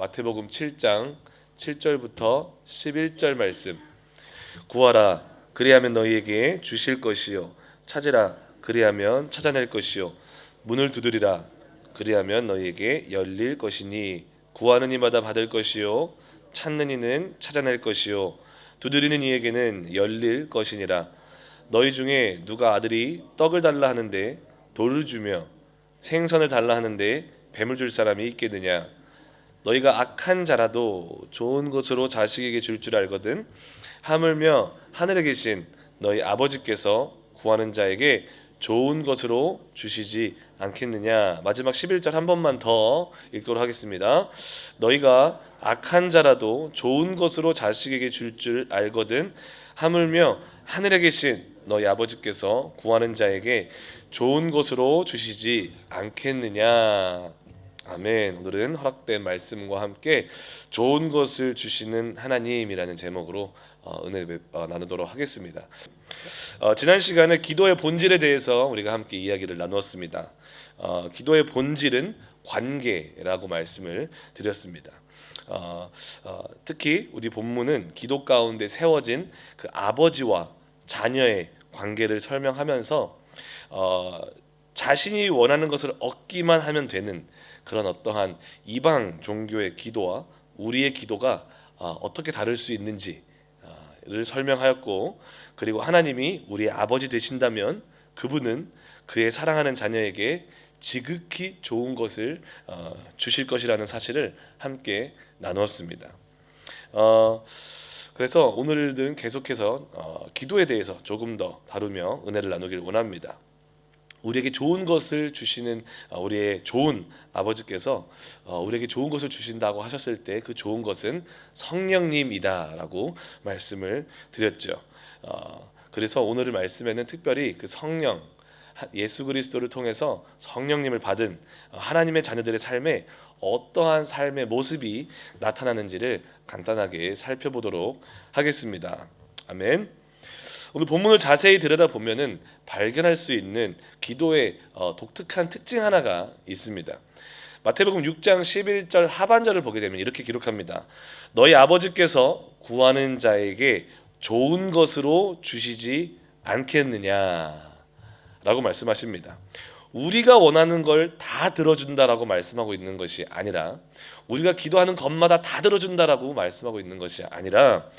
마태복음 7장 7절부터 11절 말씀. 구하라 그리하면 너희에게 주실 것이요 찾으라 그리하면 찾아낼 것이요 문을 두드리라 그리하면 너희에게 열릴 것이니 구하는 이마다 받을 것이요 찾는 이는 찾아낼 것이요 두드리는 이에게는 열릴 것이니라. 너희 중에 누가 아들이 떡을 달라 하는데 돌을 주며 생선을 달라 하는데 뱀을 줄 사람이 있겠느냐. 너희가 악한 자라도 좋은 것으로 자식에게 줄 줄 알거든. 하물며 하늘에 계신 너희 아버지께서 구하는 자에게 좋은 것으로 주시지 않겠느냐. 마지막 11절 한 번만 더 읽도록 하겠습니다. 너희가 악한 자라도 좋은 것으로 자식에게 줄 줄 알거든. 하물며 하늘에 계신 너희 아버지께서 구하는 자에게 좋은 것으로 주시지 않겠느냐. 아멘. 오늘은 허락된 말씀과 함께 좋은 것을 주시는 하나님이라는 제목으로 은혜 나누도록 하겠습니다. 지난 시간에 기도의 본질에 대해서 우리가 함께 이야기를 나누었습니다. 기도의 본질은 관계라고 말씀을 드렸습니다. 특히 우리 본문은 기도 가운데 세워진 그 아버지와 자녀의 관계를 설명하면서 자신이 원하는 것을 얻기만 하면 되는 그런 어떠한 이방 종교의 기도와 우리의 기도가 어떻게 다를 수 있는지를 설명하였고, 그리고 하나님이 우리의 아버지 되신다면 그분은 그의 사랑하는 자녀에게 지극히 좋은 것을 주실 것이라는 사실을 함께 나누었습니다. 그래서 오늘은 계속해서 기도에 대해서 조금 더 다루며 은혜를 나누길 원합니다. 우리에게 좋은 것을 주시는 우리의 좋은 아버지께서 우리에게 좋은 것을 주신다고 하셨을 때 그 좋은 것은 성령님이다라고 말씀을 드렸죠. 그래서 오늘 말씀에는 특별히 그 성령, 예수 그리스도를 통해서 성령님을 받은 하나님의 자녀들의 삶에 어떠한 삶의 모습이 나타나는지를 간단하게 살펴보도록 하겠습니다. 아멘. 오늘 본문을 자세히 들여다보면은 발견할 수 있는 기도의 독특한 특징 하나가 있습니다. 마태복음 6장 11절 하반절을 보게 되면 이렇게 기록합니다. 너희 아버지께서 구하는 자에게 좋은 것으로 주시지 않겠느냐 라고 말씀하십니다. 우리가 원하는 걸 다 들어준다라고 말씀하고 있는 것이 아니라, 우리가 기도하는 것마다 다 들어준다라고 말씀하고 있는 것이 아니라,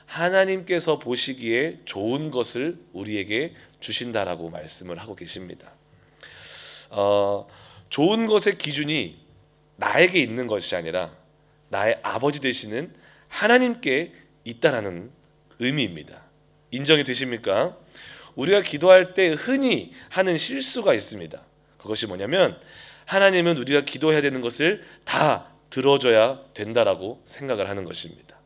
하나님께서 보시기에 좋은 것을 우리에게 주신다라고 말씀을 하고 계십니다. 좋은 것의 기준이 나에게 있는 것이 아니라 나의 아버지 되시는 하나님께 있다라는 의미입니다. 인정이 되십니까? 우리가 기도할 때 흔히 하는 실수가 있습니다. 그것이 뭐냐면, 하나님은 우리가 기도해야 되는 것을 다 들어줘야 된다라고 생각을 하는 것입니다.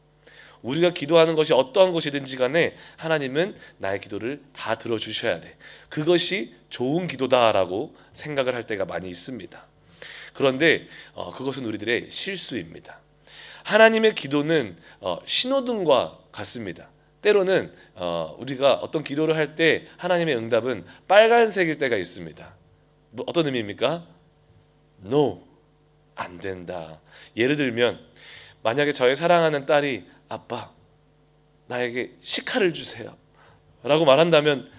우리가 기도하는 것이 어떠한 것이든지 간에 하나님은 나의 기도를 다 들어주셔야 돼. 그것이 좋은 기도다라고 생각을 할 때가 많이 있습니다. 그런데 그것은 우리들의 실수입니다. 하나님의 기도는 신호등과 같습니다. 때로는 우리가 어떤 기도를 할 때 하나님의 응답은 빨간색일 때가 있습니다. 어떤 의미입니까? No, 안 된다. 예를 들면 만약에 저의 사랑하는 딸이 아빠, 나에게 식칼을 주세요 라고 말한다면,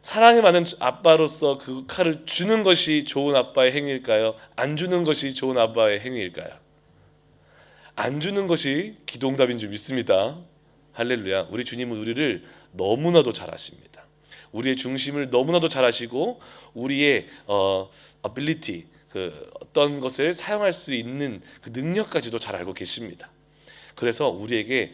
사랑이 많은 아빠로서 그 칼을 주는 것이 좋은 아빠의 행위일까요? 안 주는 것이 좋은 아빠의 행위일까요? 안 주는 것이 기도응답인 줄 믿습니다. 할렐루야. 우리 주님은 우리를 너무나도 잘 아십니다. 우리의 중심을 너무나도 잘 아시고, 우리의 ability, 그 어떤 것을 사용할 수 있는 그 능력까지도 잘 알고 계십니다. 그래서 우리에게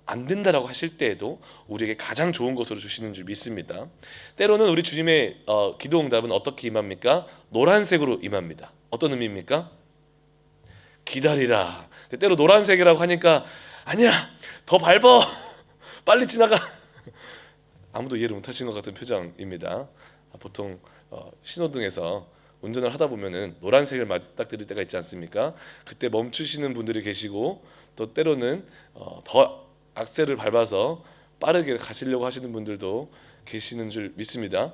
안 된다라고 하실 때에도 우리에게 가장 좋은 것으로 주시는 줄 믿습니다. 때로는 우리 주님의 기도응답은 어떻게 임합니까? 노란색으로 임합니다. 어떤 의미입니까? 기다리라. 때로 노란색이라고 하니까 아니야, 더 밟어, 빨리 지나가. 아무도 이해를 못하신 것 같은 표정입니다. 보통 신호등에서 운전을 하다 보면은 노란색을 맞닥뜨릴 때가 있지 않습니까? 그때 멈추시는 분들이 계시고, 또 때로는 더 악셀을 밟아서 빠르게 가시려고 하시는 분들도 계시는 줄 믿습니다.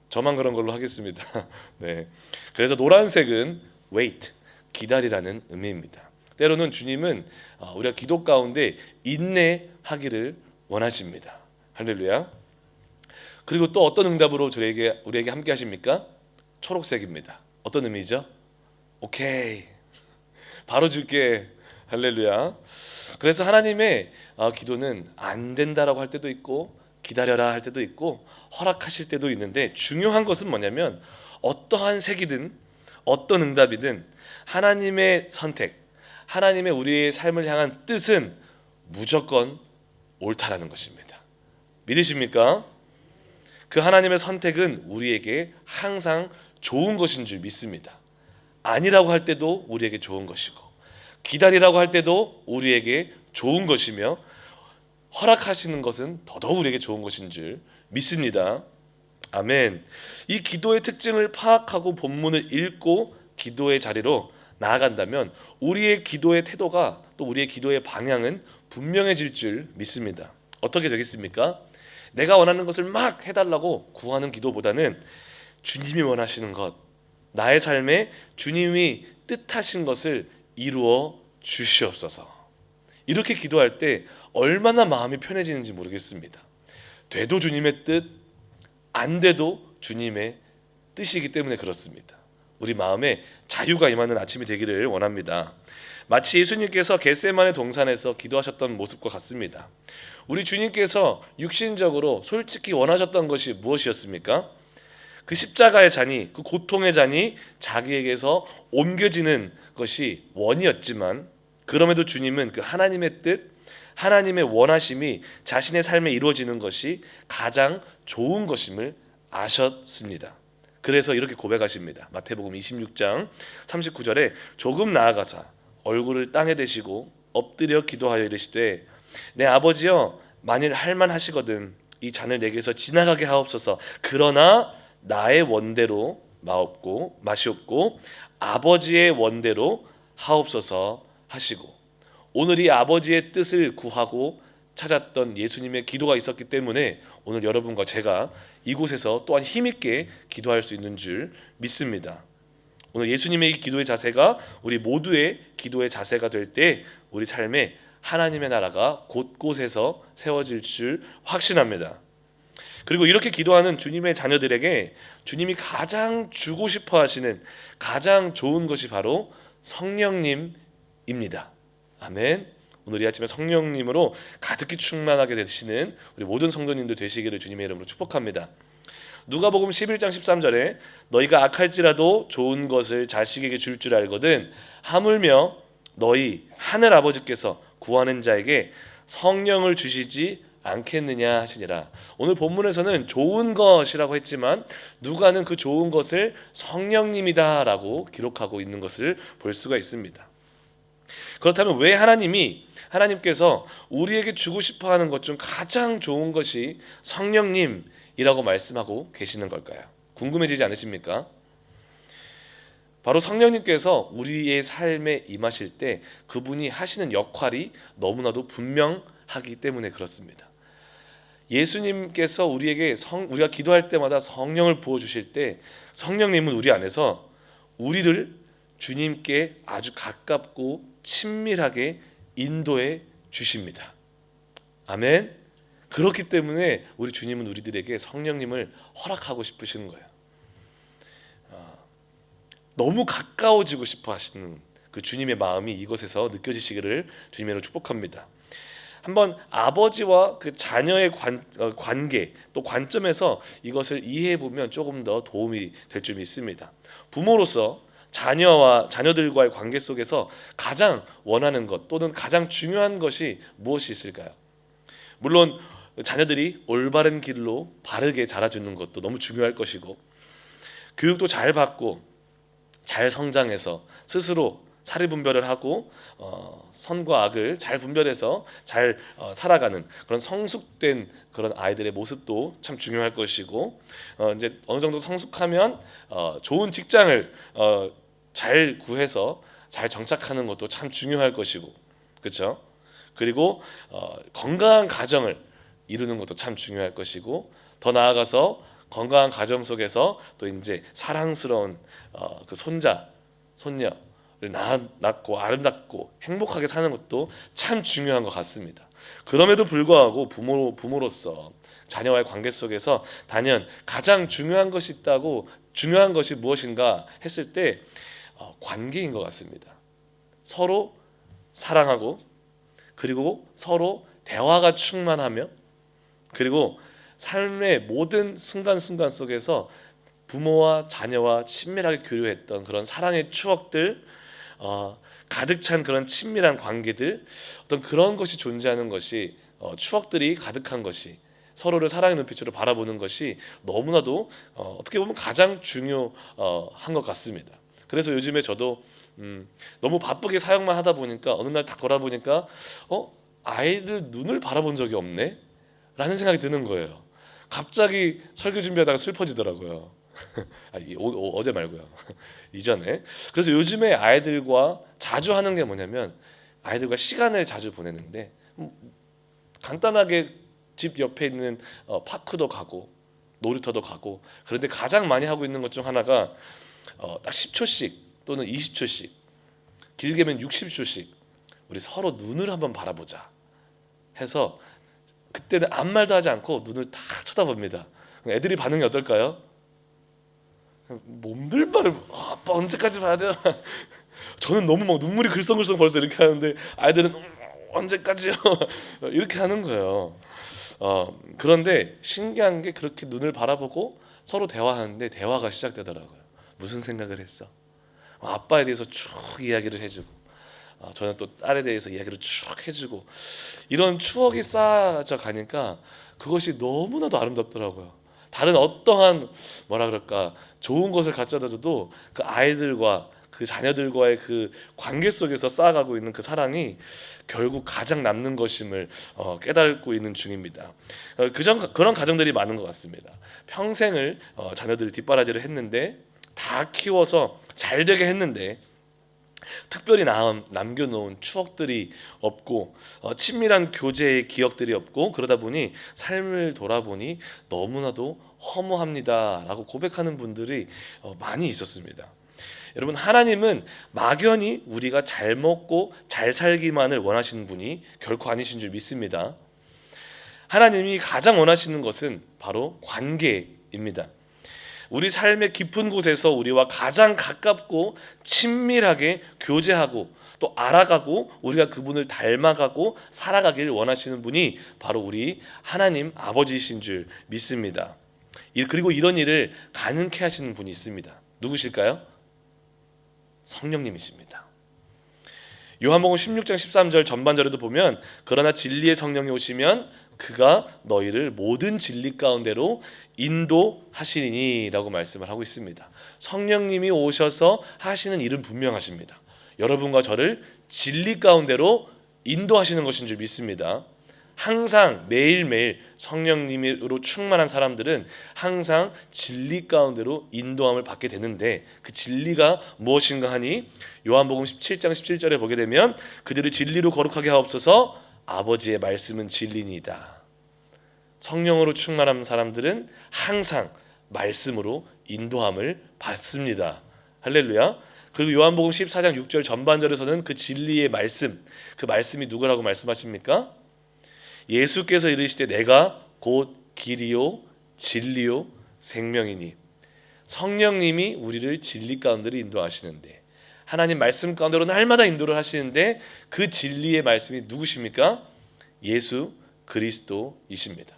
저만 그런 걸로 하겠습니다. 네. 그래서 노란색은 wait, 기다리라는 의미입니다. 때로는 주님은 우리가 기도 가운데 인내하기를 원하십니다. 할렐루야. 그리고 또 어떤 응답으로 우리에게 함께 하십니까? 초록색입니다. 어떤 의미죠? 오케이, 바로 줄게. 할렐루야. 그래서 하나님의 기도는 안 된다라고 할 때도 있고 기다려라 할 때도 있고 허락하실 때도 있는데, 중요한 것은 뭐냐면 어떠한 색이든 어떤 응답이든 하나님의 선택, 하나님의 우리의 삶을 향한 뜻은 무조건 옳다라는 것입니다. 믿으십니까? 그 하나님의 선택은 우리에게 항상 좋은 것인 줄 믿습니다. 아니라고 할 때도 우리에게 좋은 것이고, 기다리라고 할 때도 우리에게 좋은 것이며, 허락하시는 것은 더더욱 우리에게 좋은 것인 줄 믿습니다. 아멘. 이 기도의 특징을 파악하고 본문을 읽고 기도의 자리로 나아간다면 우리의 기도의 태도가, 또 우리의 기도의 방향은 분명해질 줄 믿습니다. 어떻게 되겠습니까? 내가 원하는 것을 막 해달라고 구하는 기도보다는 주님이 원하시는 것, 나의 삶에 주님이 뜻하신 것을 이루어 주시옵소서. 이렇게 기도할 때 얼마나 마음이 편해지는지 모르겠습니다. 돼도 주님의 뜻, 안 돼도 주님의 뜻이기 때문에 그렇습니다. 우리 마음에 자유가 임하는 아침이 되기를 원합니다. 마치 예수님께서 겟세마네 동산에서 기도하셨던 모습과 같습니다. 우리 주님께서 육신적으로 솔직히 원하셨던 것이 무엇이었습니까? 그 십자가의 잔이, 그 고통의 잔이 자기에게서 옮겨지는 것이 원이었지만, 그럼에도 주님은 그 하나님의 뜻, 하나님의 원하심이 자신의 삶에 이루어지는 것이 가장 좋은 것임을 아셨습니다. 그래서 이렇게 고백하십니다. 마태복음 26장 39절에 조금 나아가사 얼굴을 땅에 대시고 엎드려 기도하여 이르시되, 내 아버지여, 만일 할만하시거든 이 잔을 내게서 지나가게 하옵소서. 그러나 나의 원대로 마시옵고 아버지의 원대로 하옵소서 하시고, 오늘 이 아버지의 뜻을 구하고 찾았던 예수님의 기도가 있었기 때문에 오늘 여러분과 제가 이곳에서 또한 힘있게 기도할 수 있는 줄 믿습니다. 오늘 예수님의 이 기도의 자세가 우리 모두의 기도의 자세가 될 때 우리 삶에 하나님의 나라가 곳곳에서 세워질 줄 확신합니다. 그리고 이렇게 기도하는 주님의 자녀들에게 주님이 가장 주고 싶어 하시는 가장 좋은 것이 바로 성령님입니다. 아멘. 오늘 이 아침에 성령님으로 가득히 충만하게 되시는 우리 모든 성도님들 되시기를 주님의 이름으로 축복합니다. 누가복음 11장 13절에 너희가 악할지라도 좋은 것을 자식에게 줄 줄 알거든 하물며 너희 하늘 아버지께서 구하는 자에게 성령을 주시지 않겠느냐 하시니라. 오늘 본문에서는 좋은 것이라고 했지만 누가는 그 좋은 것을 성령님이다라고 기록하고 있는 것을 볼 수가 있습니다. 그렇다면 왜 하나님께서 우리에게 주고 싶어하는 것 중 가장 좋은 것이 성령님이라고 말씀하고 계시는 걸까요? 궁금해지지 않으십니까? 바로 성령님께서 우리의 삶에 임하실 때 그분이 하시는 역할이 너무나도 분명하기 때문에 그렇습니다. 예수님께서 우리가 기도할 때마다 성령을 부어주실 때 성령님은 우리 안에서 우리를 주님께 아주 가깝고 친밀하게 인도해 주십니다. 아멘. 그렇기 때문에 우리 주님은 우리들에게 성령님을 허락하고 싶으시는 거예요. 너무 가까워지고 싶어 하시는 그 주님의 마음이 이것에서 느껴지시기를 주님으로 축복합니다. 한번 아버지와 그 자녀의 관계 또 관점에서 이것을 이해해 보면 조금 더 도움이 될 줄 믿습니다. 부모로서 자녀들과의 관계 속에서 가장 원하는 것 또는 가장 중요한 것이 무엇이 있을까요? 물론 자녀들이 올바른 길로 바르게 자라주는 것도 너무 중요할 것이고, 교육도 잘 받고 잘 성장해서 스스로 사리 분별을 하고 선과 악을 잘 분별해서 잘 살아가는 그런 성숙된 그런 아이들의 모습도 참 중요할 것이고, 이제 어느 정도 성숙하면 좋은 직장을 잘 구해서 잘 정착하는 것도 참 중요할 것이고, 그렇죠? 그리고 건강한 가정을 이루는 것도 참 중요할 것이고, 더 나아가서 건강한 가정 속에서 또 이제 사랑스러운 그 손자, 손녀, 낳고 아름답고 행복하게 사는 것도 참 중요한 것 같습니다. 그럼에도 불구하고 부모로서 자녀와의 관계 속에서 단연 가장 중요한 것이 무엇인가 했을 때 관계인 것 같습니다. 서로 사랑하고, 그리고 서로 대화가 충만하며, 그리고 삶의 모든 순간순간 속에서 부모와 자녀와 친밀하게 교류했던 그런 사랑의 추억들, 가득 찬 그런 친밀한 관계들, 어떤 그런 것이 존재하는 것이, 추억들이 가득한 것이, 서로를 사랑의 눈빛으로 바라보는 것이 너무나도 어떻게 보면 가장 중요한 것 같습니다. 그래서 요즘에 저도 너무 바쁘게 사역만 하다 보니까 어느 날 딱 돌아보니까 아이들 눈을 바라본 적이 없네 라는 생각이 드는 거예요. 갑자기 설교 준비하다가 슬퍼지더라고요. 어제 말고요. 이전에. 그래서 요즘에 아이들과 자주 하는 게 뭐냐면, 아이들과 시간을 자주 보내는데, 간단하게 집 옆에 있는 파크도 가고 놀이터도 가고, 그런데 가장 많이 하고 있는 것 중 하나가 딱 10초씩 또는 20초씩, 길게면 60초씩 우리 서로 눈을 한번 바라보자 해서, 그때는 아무 말도 하지 않고 눈을 딱 쳐다봅니다. 애들이 반응이 어떨까요? 몸들바를 아빠 언제까지 봐야 돼요? 저는 너무 막 눈물이 글썽글썽 벌써 이렇게 하는데, 아이들은 언제까지요? 이렇게 하는 거예요. 그런데 신기한 게, 그렇게 눈을 바라보고 서로 대화하는데 대화가 시작되더라고요. 무슨 생각을 했어? 아빠에 대해서 쭉 이야기를 해주고, 저는 또 딸에 대해서 이야기를 쭉 해주고, 이런 추억이 쌓여져 가니까 그것이 너무나도 아름답더라고요. 다른 어떠한 뭐라 그럴까 좋은 것을 갖다 줘도 그 아이들과 그 자녀들과의 그 관계 속에서 쌓아가고 있는 그 사랑이 결국 가장 남는 것임을 깨닫고 있는 중입니다. 그런 가정들이 많은 것 같습니다. 평생을 자녀들 뒷바라지를 했는데, 다 키워서 잘 되게 했는데 특별히 남겨놓은 추억들이 없고, 친밀한 교제의 기억들이 없고, 그러다 보니 삶을 돌아보니 너무나도 허무합니다라고 고백하는 분들이 많이 있었습니다. 여러분, 하나님은 막연히 우리가 잘 먹고 잘 살기만을 원하시는 분이 결코 아니신 줄 믿습니다. 하나님이 가장 원하시는 것은 바로 관계입니다. 우리 삶의 깊은 곳에서 우리와 가장 가깝고 친밀하게 교제하고 또 알아가고, 우리가 그분을 닮아가고 살아가기를 원하시는 분이 바로 우리 하나님 아버지이신 줄 믿습니다. 그리고 이런 일을 가능케 하시는 분이 있습니다. 누구실까요? 성령님이십니다. 요한복음 16장 13절 전반절에도 보면, 그러나 진리의 성령이 오시면 그가 너희를 모든 진리 가운데로 인도하시리니 라고 말씀을 하고 있습니다. 성령님이 오셔서 하시는 일은 분명하십니다. 여러분과 저를 진리 가운데로 인도하시는 것인 줄 믿습니다. 항상 매일매일 성령님으로 충만한 사람들은 항상 진리 가운데로 인도함을 받게 되는데, 그 진리가 무엇인가 하니 요한복음 17장 17절에 보게 되면, 그들을 진리로 거룩하게 하옵소서, 아버지의 말씀은 진리니이다. 성령으로 충만한 사람들은 항상 말씀으로 인도함을 받습니다. 할렐루야. 그리고 요한복음 14장 6절 전반절에서는 그 진리의 말씀, 그 말씀이 누구라고 말씀하십니까? 예수께서 이르시되 내가 곧 길이요 진리요 생명이니. 성령님이 우리를 진리 가운데로 인도하시는데, 하나님 말씀 가운데로 날마다 인도를 하시는데, 그 진리의 말씀이 누구십니까? 예수 그리스도이십니다.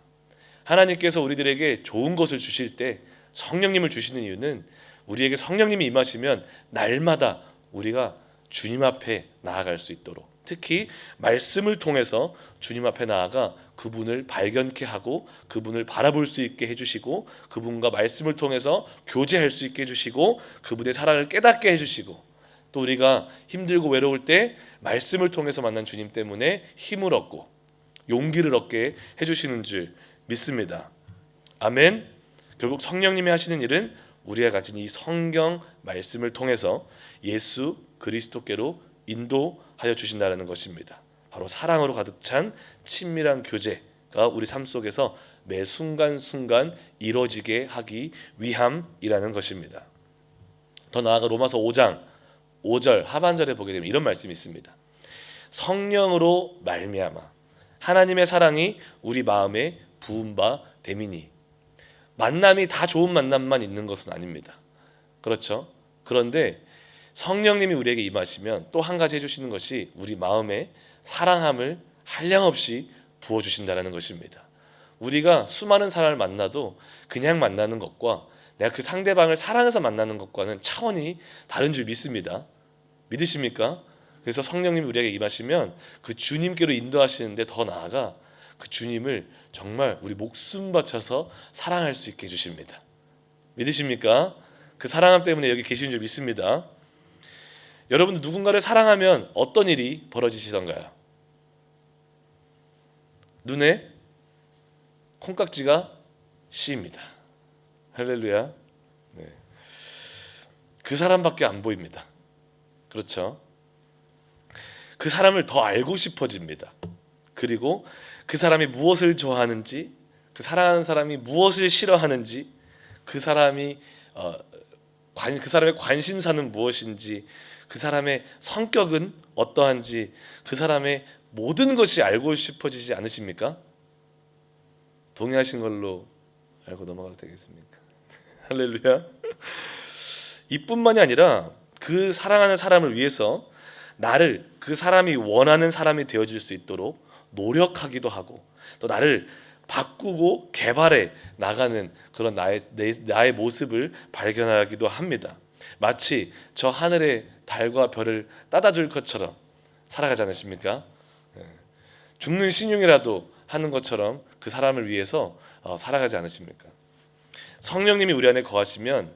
하나님께서 우리들에게 좋은 것을 주실 때 성령님을 주시는 이유는, 우리에게 성령님이 임하시면 날마다 우리가 주님 앞에 나아갈 수 있도록, 특히 말씀을 통해서 주님 앞에 나아가 그분을 발견케 하고 그분을 바라볼 수 있게 해주시고, 그분과 말씀을 통해서 교제할 수 있게 해주시고, 그분의 사랑을 깨닫게 해주시고, 또 우리가 힘들고 외로울 때 말씀을 통해서 만난 주님 때문에 힘을 얻고 용기를 얻게 해주시는 줄 믿습니다. 아멘. 결국 성령님이 하시는 일은 우리가 가진 이 성경 말씀을 통해서 예수 그리스도께로 인도하여 주신다는 것입니다. 바로 사랑으로 가득 찬 친밀한 교제가 우리 삶 속에서 매 순간순간 이루어지게 하기 위함이라는 것입니다. 더 나아가 로마서 5장 5절 하반절에 보게 되면 이런 말씀이 있습니다. 성령으로 말미암아 하나님의 사랑이 우리 마음에 부은 바 됨이니. 만남이 다 좋은 만남만 있는 것은 아닙니다. 그렇죠? 그런데 성령님이 우리에게 임하시면 또 한 가지 해주시는 것이 우리 마음에 사랑함을 한량없이 부어주신다는 것입니다. 우리가 수많은 사람을 만나도 그냥 만나는 것과 내가 그 상대방을 사랑해서 만나는 것과는 차원이 다른 줄 믿습니다. 믿으십니까? 그래서 성령님이 우리에게 임하시면 그 주님께로 인도하시는데 더 나아가 그 주님을 정말 우리 목숨 바쳐서 사랑할 수 있게 해주십니다. 믿으십니까? 그 사랑함 때문에 여기 계시는 줄 믿습니다. 여러분들 누군가를 사랑하면 어떤 일이 벌어지시던가요? 눈에 콩깍지가 씌입니다. 할렐루야. 네. 그 사람밖에 안 보입니다. 그렇죠? 그 사람을 더 알고 싶어집니다. 그리고 그 사람이 무엇을 좋아하는지, 그 사랑하는 사람이 무엇을 싫어하는지, 그 사람의 관심사는 무엇인지, 그 사람의 성격은 어떠한지, 그 사람의 모든 것이 알고 싶어지지 않으십니까? 동의하신 걸로 알고 넘어가도 되겠습니까? 할렐루야. 이뿐만이 아니라 그 사랑하는 사람을 위해서 나를 그 사람이 원하는 사람이 되어줄 수 있도록 노력하기도 하고, 또 나를 바꾸고 개발해 나가는 그런 나의 모습을 발견하기도 합니다. 마치 저 하늘의 달과 별을 따다 줄 것처럼 살아가지 않으십니까? 죽는 신용이라도 하는 것처럼 그 사람을 위해서 살아가지 않으십니까? 성령님이 우리 안에 거하시면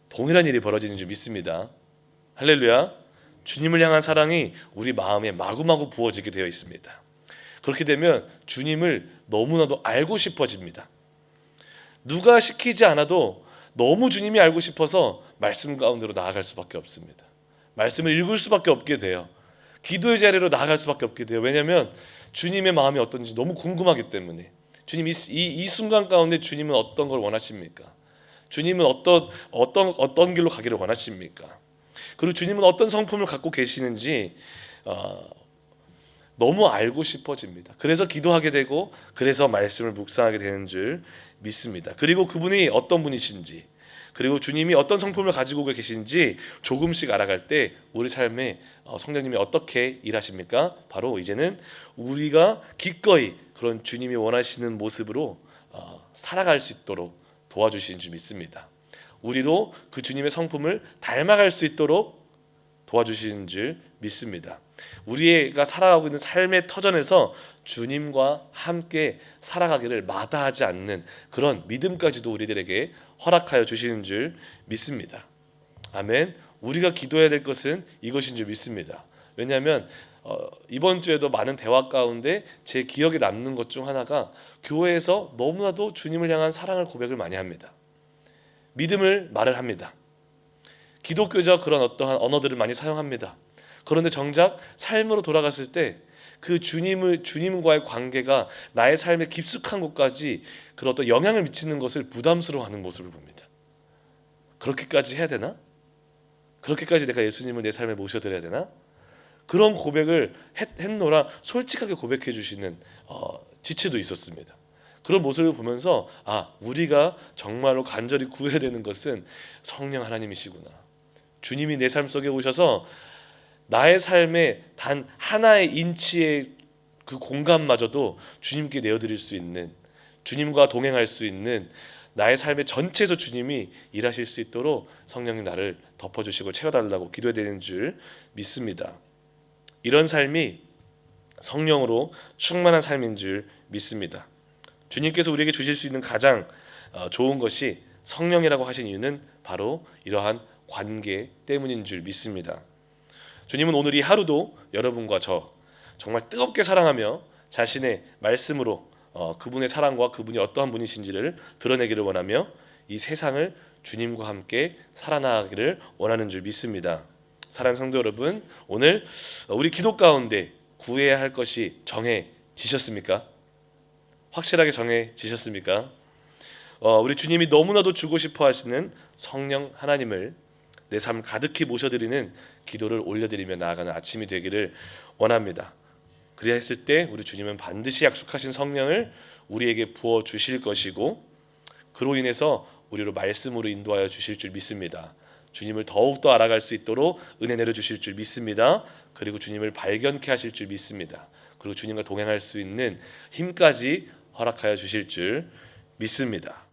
동일한 일이 벌어지는 줄 믿습니다. 할렐루야. 주님을 향한 사랑이 우리 마음에 마구마구 부어지게 되어 있습니다. 그렇게 되면 주님을 너무나도 알고 싶어집니다. 누가 시키지 않아도 너무 주님이 알고 싶어서 말씀 가운데로 나아갈 수밖에 없습니다. 말씀을 읽을 수밖에 없게 돼요. 기도의 자리로 나아갈 수밖에 없게 돼요. 왜냐하면 주님의 마음이 어떤지 너무 궁금하기 때문에. 주님 이 순간 가운데 주님은 어떤 걸 원하십니까? 주님은 어떤 길로 가기를 원하십니까? 그리고 주님은 어떤 성품을 갖고 계시는지 너무 알고 싶어집니다. 그래서 기도하게 되고, 그래서 말씀을 묵상하게 되는 줄 믿습니다. 그리고 그분이 어떤 분이신지, 그리고 주님이 어떤 성품을 가지고 계신지 조금씩 알아갈 때 우리 삶에 성령님이 어떻게 일하십니까? 바로 이제는 우리가 기꺼이 그런 주님이 원하시는 모습으로 살아갈 수 있도록 도와주시는 줄 믿습니다. 우리로 그 주님의 성품을 닮아갈 수 있도록 도와주시는 줄 믿습니다. 우리가 살아가고 있는 삶의 터전에서 주님과 함께 살아가기를 마다하지 않는 그런 믿음까지도 우리들에게 허락하여 주시는 줄 믿습니다. 아멘. 우리가 기도해야 될 것은 이것인 줄 믿습니다. 왜냐하면 이번 주에도 많은 대화 가운데 제 기억에 남는 것 중 하나가 교회에서 너무나도 주님을 향한 사랑을 고백을 많이 합니다. 믿음을 말을 합니다. 기독교적 그런 어떠한 언어들을 많이 사용합니다. 그런데 정작 삶으로 돌아갔을 때 그 주님과의 관계가 나의 삶에 깊숙한 곳까지 그런 어떤 영향을 미치는 것을 부담스러워하는 모습을 봅니다. 그렇게까지 해야 되나? 그렇게까지 내가 예수님을 내 삶에 모셔드려야 되나? 그런 고백을 했노라 솔직하게 고백해 주시는 지체도 있었습니다. 그런 모습을 보면서 우리가 정말로 간절히 구해야 되는 것은 성령 하나님이시구나. 주님이 내 삶 속에 오셔서 나의 삶에 단 하나의 인치의 그 공간마저도 주님께 내어드릴 수 있는, 주님과 동행할 수 있는 나의 삶의 전체에서 주님이 일하실 수 있도록 성령님 나를 덮어주시고 채워달라고 기도해야 되는 줄 믿습니다. 이런 삶이 성령으로 충만한 삶인 줄 믿습니다. 주님께서 우리에게 주실 수 있는 가장 좋은 것이 성령이라고 하신 이유는 바로 이러한 관계 때문인 줄 믿습니다. 주님은 오늘 이 하루도 여러분과 저 정말 뜨겁게 사랑하며 자신의 말씀으로 그분의 사랑과 그분이 어떠한 분이신지를 드러내기를 원하며 이 세상을 주님과 함께 살아나가기를 원하는 줄 믿습니다. 사랑하는 성도 여러분, 오늘 우리 기도 가운데 구해야 할 것이 정해지셨습니까? 확실하게 정해지셨습니까? 우리 주님이 너무나도 주고 싶어 하시는 성령 하나님을 내 삶 가득히 모셔드리는 기도를 올려드리며 나아가는 아침이 되기를 원합니다. 그리야 했을 때 우리 주님은 반드시 약속하신 성령을 우리에게 부어 주실 것이고 그로 인해서 우리로 말씀으로 인도하여 주실 줄 믿습니다. 주님을 더욱더 알아갈 수 있도록 은혜 내려주실 줄 믿습니다. 그리고 주님을 발견케 하실 줄 믿습니다. 그리고 주님과 동행할 수 있는 힘까지 허락하여 주실 줄 믿습니다.